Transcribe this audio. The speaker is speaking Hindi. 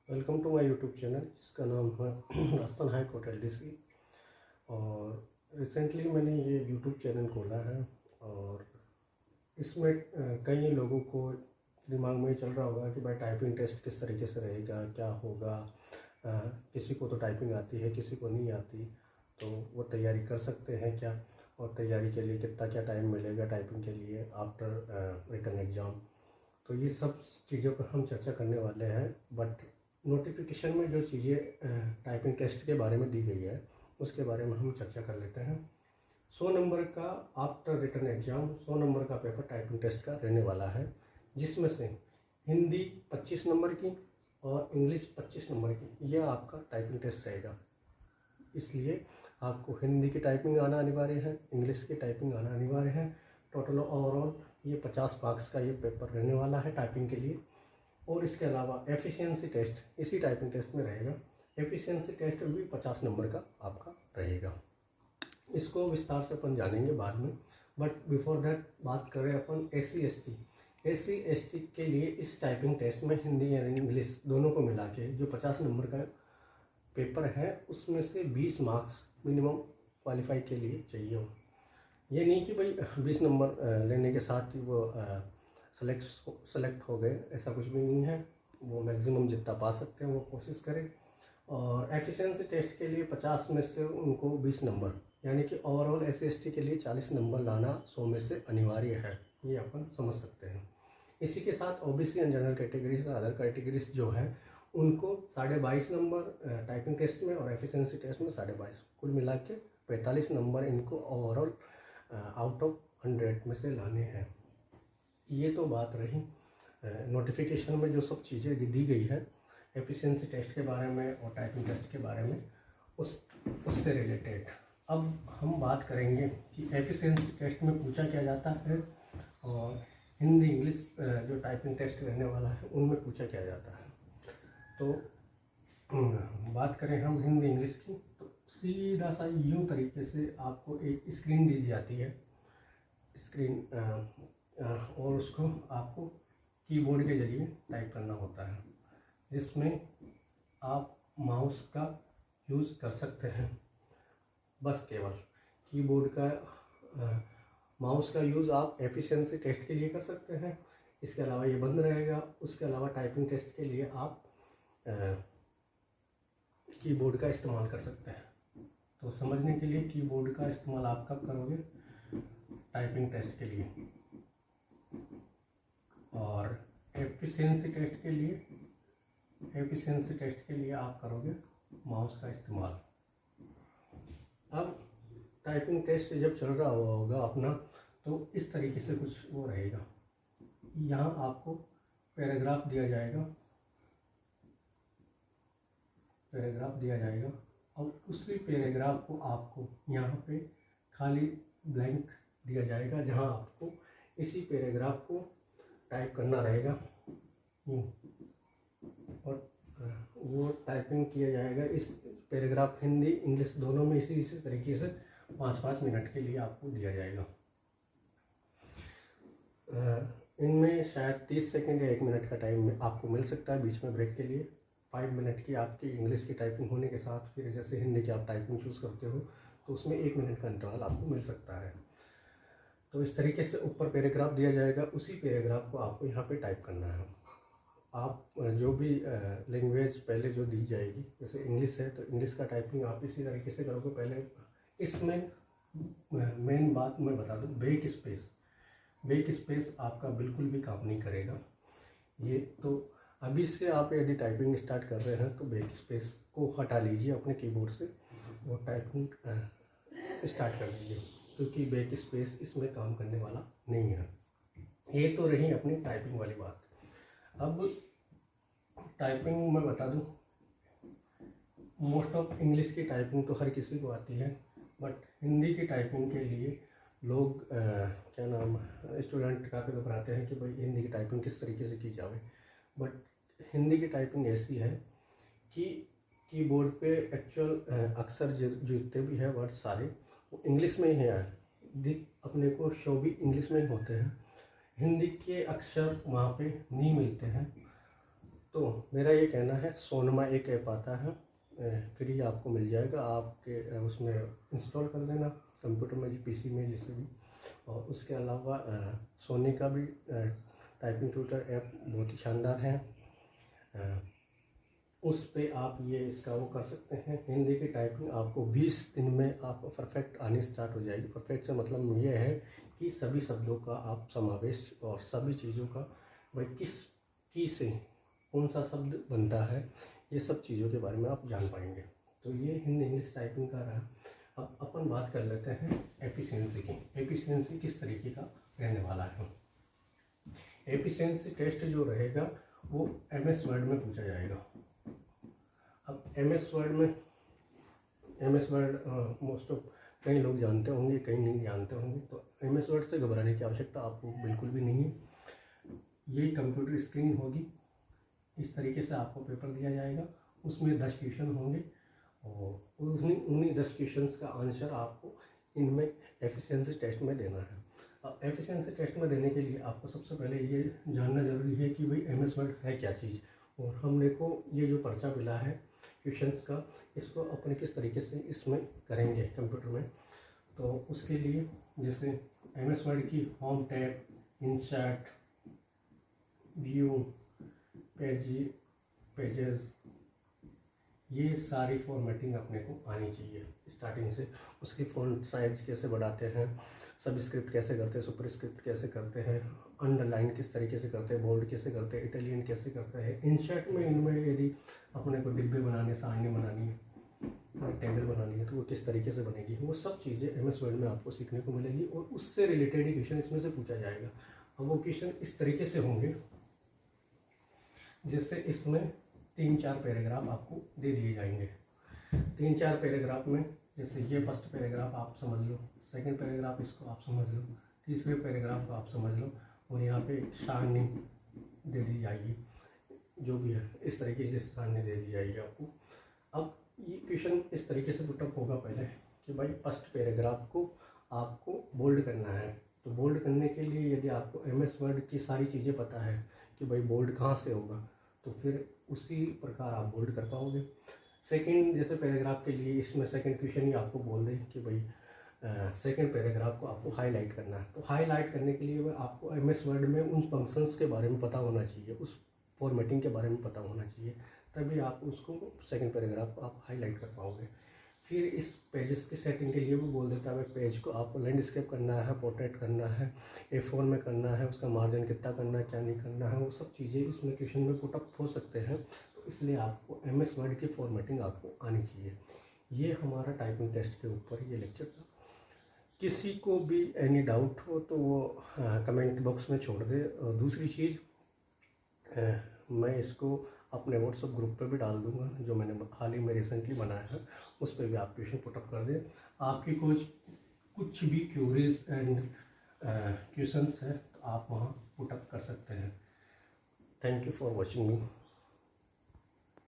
Welcome to my YouTube channel जिसका नाम है राजस्थान हाई कोर्ट LDC। और रिसेंटली मैंने ये यूट्यूब चैनल खोला है और इसमें कई लोगों को दिमाग में चल रहा होगा कि भाई टाइपिंग टेस्ट किस तरीके से रहेगा, क्या होगा। किसी को तो टाइपिंग आती है, किसी को नहीं आती, तो वो तैयारी कर सकते हैं क्या, और तैयारी के लिए कितना क्या टाइम मिलेगा टाइपिंग के लिए आफ्टर रिटन एग्ज़ाम। तो ये सब चीज़ों पर हम चर्चा करने वाले हैं। बट नोटिफिकेशन में जो चीज़ें टाइपिंग टेस्ट के बारे में दी गई है उसके बारे में हम चर्चा कर लेते हैं। 100 नंबर का आफ्टर रिटन एग्ज़ाम 100 नंबर का पेपर टाइपिंग टेस्ट का रहने वाला है, जिसमें से हिंदी 25 नंबर की और इंग्लिश 25 नंबर की यह आपका टाइपिंग टेस्ट रहेगा। इसलिए आपको हिंदी की टाइपिंग आना अनिवार्य है, इंग्लिश की टाइपिंग आना अनिवार्य है। टोटल ओवरऑल ये 50 मार्क्स का ये पेपर रहने वाला है टाइपिंग के लिए। और इसके अलावा एफिशिएंसी टेस्ट इसी टाइपिंग टेस्ट में रहेगा। एफिशिएंसी टेस्ट भी 50 नंबर का आपका रहेगा। इसको विस्तार से अपन जानेंगे बाद में, बट बिफोर दैट बात करें अपन SC ST के लिए इस टाइपिंग टेस्ट में हिंदी और इंग्लिश दोनों को मिला के जो 50 नंबर का पेपर है उसमें से 20 मार्क्स मिनिमम क्वालिफाई के लिए चाहिए हो। ये नहीं कि भाई 20 नंबर लेने के साथ ही वो सेलेक्ट हो गए, ऐसा कुछ भी नहीं है। वो मैक्सिमम जितना पा सकते हैं वो कोशिश करें। और एफिशिएंसी टेस्ट के लिए 50 में से उनको 20 नंबर, यानी कि ओवरऑल SC ST के लिए 40 नंबर लाना 100 में से अनिवार्य है, ये अपन समझ सकते हैं। इसी के साथ OBC and general categories other categories जो है उनको 22.5 नंबर टाइपिंग टेस्ट में और एफिशिएंसी टेस्ट में 22.5, कुल मिला के 45 नंबर इनको ओवरऑल आउट ऑफ 100 में से लाने हैं। ये तो बात रही नोटिफिकेशन में जो सब चीज़ें दी गई है एफिशिएंसी टेस्ट के बारे में और टाइपिंग टेस्ट के बारे में उससे रिलेटेड। अब हम बात करेंगे कि एफिशिएंसी टेस्ट में पूछा क्या जाता है और हिंदी इंग्लिश जो टाइपिंग टेस्ट रहने वाला है उनमें पूछा क्या जाता है। तो बात करें हम हिंदी इंग्लिश की, तो सीधा सा यूँ तरीके से आपको एक स्क्रीन दी जाती है, स्क्रीन और उसको आपको कीबोर्ड के जरिए टाइप करना होता है, जिसमें आप माउस का यूज़ कर सकते हैं। बस केवल कीबोर्ड का माउस का यूज़ आप एफिशिएंसी टेस्ट के लिए कर सकते हैं। इसके अलावा ये बंद रहेगा। उसके अलावा टाइपिंग टेस्ट के लिए आप कीबोर्ड का इस्तेमाल कर सकते हैं। तो समझने के लिए कीबोर्ड का इस्तेमाल आप कब करोगे? टाइपिंग टेस्ट के लिए। और एफिशिएंसी टेस्ट के लिए आप करोगे माउस का इस्तेमाल। अब टाइपिंग टेस्ट जब चल रहा होगा अपना, तो इस तरीके से कुछ वो रहेगा। यहाँ आपको पैराग्राफ दिया जाएगा और उसी पैराग्राफ को आपको यहाँ पे खाली ब्लैंक दिया जाएगा, जहाँ आपको इसी पैराग्राफ को टाइप करना रहेगा और वो टाइपिंग किया जाएगा। इस पैराग्राफ हिंदी इंग्लिश दोनों में इसी तरीके से 5-5 मिनट के लिए आपको दिया जाएगा। इनमें शायद 30 सेकंड या 1 मिनट का टाइम आपको मिल सकता है बीच में ब्रेक के लिए। 5 मिनट की आपकी इंग्लिश की टाइपिंग होने के साथ फिर जैसे हिंदी की आप टाइपिंग चूज़ करते हो तो उसमें 1 मिनट का इंतराल आपको मिल सकता है। तो इस तरीके से ऊपर पैराग्राफ दिया जाएगा, उसी पैराग्राफ को आपको यहाँ पे टाइप करना है। आप जो भी लैंग्वेज पहले जो दी जाएगी, जैसे इंग्लिश है तो इंग्लिश का टाइपिंग आप इसी तरीके से करोगे। पहले इसमें मेन बात मैं बता दूँ, बैक स्पेस आपका बिल्कुल भी काम नहीं करेगा। ये तो अभी से आप यदि टाइपिंग स्टार्ट कर रहे हैं तो बैक स्पेस को हटा लीजिए अपने कीबोर्ड से, वो टाइपिंग स्टार्ट कर लीजिए, क्योंकि बैक स्पेस इसमें काम करने वाला नहीं है। ये तो रही अपनी टाइपिंग वाली बात। अब टाइपिंग मैं बता दूं, मोस्ट ऑफ इंग्लिश की टाइपिंग तो हर किसी को आती है, बट हिंदी की टाइपिंग के लिए लोग स्टूडेंट काफ़ी घबराते हैं कि भाई हिंदी की टाइपिंग किस तरीके से की जाए। बट हिंदी की टाइपिंग ऐसी है कि कीबोर्ड पे एक्चुअल अक्षर जितने भी है वर्ड सारे वो इंग्लिश में ही है, अपने को शो भी इंग्लिश में ही होते हैं। हिंदी के अक्षर वहाँ पे नहीं मिलते हैं, तो मेरा ये कहना है, सोनमा एक ऐप आता है, फ्री आपको मिल जाएगा, आपके उसमें इंस्टॉल कर लेना कंप्यूटर में, पीसी में, जिससे भी। और उसके अलावा सोनी का भी टाइपिंग ट्यूटर ऐप बहुत ही शानदार है। उस पे आप ये इसका वो कर सकते हैं। हिंदी की टाइपिंग आपको 20 दिन में आप परफेक्ट आनी स्टार्ट हो जाएगी। परफेक्ट से मतलब ये है कि सभी शब्दों का आप समावेश और सभी चीज़ों का भाई किस की से कौन सा शब्द बनता है, ये सब चीज़ों के बारे में आप जान पाएंगे। तो ये हिंदी इंग्लिश टाइपिंग का रहा। अब अपन बात कर लेते हैं एफिशिएंसी की। एफिशिएंसी किस तरीके का रहने वाला है। एफिशिएंसी टेस्ट जो रहेगा वो MS वर्ड में पूछा जाएगा। अब MS वर्ड मोस्ट ऑफ कई लोग जानते होंगे, कई नहीं जानते होंगे। तो MS वर्ड से घबराने की आवश्यकता आपको बिल्कुल भी नहीं है। ये कंप्यूटर स्क्रीन होगी, इस तरीके से आपको पेपर दिया जाएगा, उसमें 10 क्वेश्चन होंगे और उन्हीं 10 क्वेश्चंस का आंसर आपको इनमें एफिशिएंसी टेस्ट में देना है। अब एफिशिएंसी टेस्ट में देने के लिए आपको सबसे पहले ये जानना ज़रूरी है कि भाई MS वर्ड है क्या चीज़, और हमने को ये जो पर्चा मिला है क्वेश्चंस का, इसको अपने किस तरीके से इसमें करेंगे कंप्यूटर में। तो उसके लिए जैसे MS वर्ड की home tab, insert, view, pages, ये सारी फॉर्मेटिंग अपने को आनी चाहिए स्टार्टिंग से। उसकी फ़ॉन्ट साइज कैसे बढ़ाते हैं, सब स्क्रिप्ट कैसे करते हैं, सुपर स्क्रिप्ट कैसे करते हैं, अंडरलाइन किस तरीके से करते हैं, बोल्ड कैसे करते हैं, इटालियन कैसे करते हैं। इंसर्ट में इनमें यदि अपने को डिब्बे बनाने, सारणी बनानी है, टेबल बनानी है, तो वो किस तरीके से बनेगी, वो सब चीज़ें MS वर्ड में आपको सीखने को मिलेगी और उससे रिलेटेड क्वेश्चन इसमें से पूछा जाएगा। अब वो क्वेश्चन इस तरीके से होंगे जिससे इसमें 3-4 पैराग्राफ आपको दे दिए जाएंगे। 3-4 पैराग्राफ में जैसे ये फर्स्ट पैराग्राफ आप समझ लो, सेकंड पैराग्राफ इसको आप समझ लो, तीसरे पैराग्राफ को आप समझ लो, और यहाँ पे सारणी दे दी जाएगी, जो भी है इस तरीके की सारणी दे दी जाएगी आपको। अब ये क्वेश्चन इस तरीके से पुटअप होगा पहले कि भाई फर्स्ट पैराग्राफ को आपको बोल्ड करना है। तो बोल्ड करने के लिए यदि आपको MS वर्ड की सारी चीज़ें पता है कि भाई बोल्ड कहाँ से होगा, तो फिर उसी प्रकार आप बोल्ड कर पाओगे। सेकंड जैसे पैराग्राफ के लिए इसमें सेकंड क्वेश्चन ही आपको बोल दें कि भाई सेकंड पैराग्राफ को आपको हाईलाइट करना है। तो हाईलाइट करने के लिए आपको MS वर्ड में उन फंक्शंस के बारे में पता होना चाहिए, उस फॉर्मेटिंग के बारे में पता होना चाहिए, तभी आप उसको सेकंड पैराग्राफ को आप हाईलाइट कर पाओगे। फिर इस पेजेस की सेटिंग के लिए भी बोल देता है, पेज को आपको लैंडस्केप करना है, पोर्ट्रेट करना है, A4 में करना है, उसका मार्जिन कितना करना है, क्या नहीं करना है, वो सब चीज़ें इसमें क्वेश्चन में पुटअप हो सकते हैं। तो इसलिए आपको MS वर्ड की फॉर्मेटिंग आपको आनी चाहिए। ये हमारा टाइपिंग टेस्ट के ऊपर ये लेक्चर था। किसी को भी एनी डाउट हो तो वो कमेंट बॉक्स में छोड़ दे। दूसरी चीज़, मैं इसको अपने WhatsApp ग्रुप पे भी डाल दूंगा, जो मैंने हाल ही में रिसेंटली बनाया है, उस पर भी आप क्वेश्चन पुटअप कर दें। आपकी कुछ भी क्यूरीज एंड क्वेश्चंस है तो आप वहाँ पुटअप कर सकते हैं। Thank you for watching me.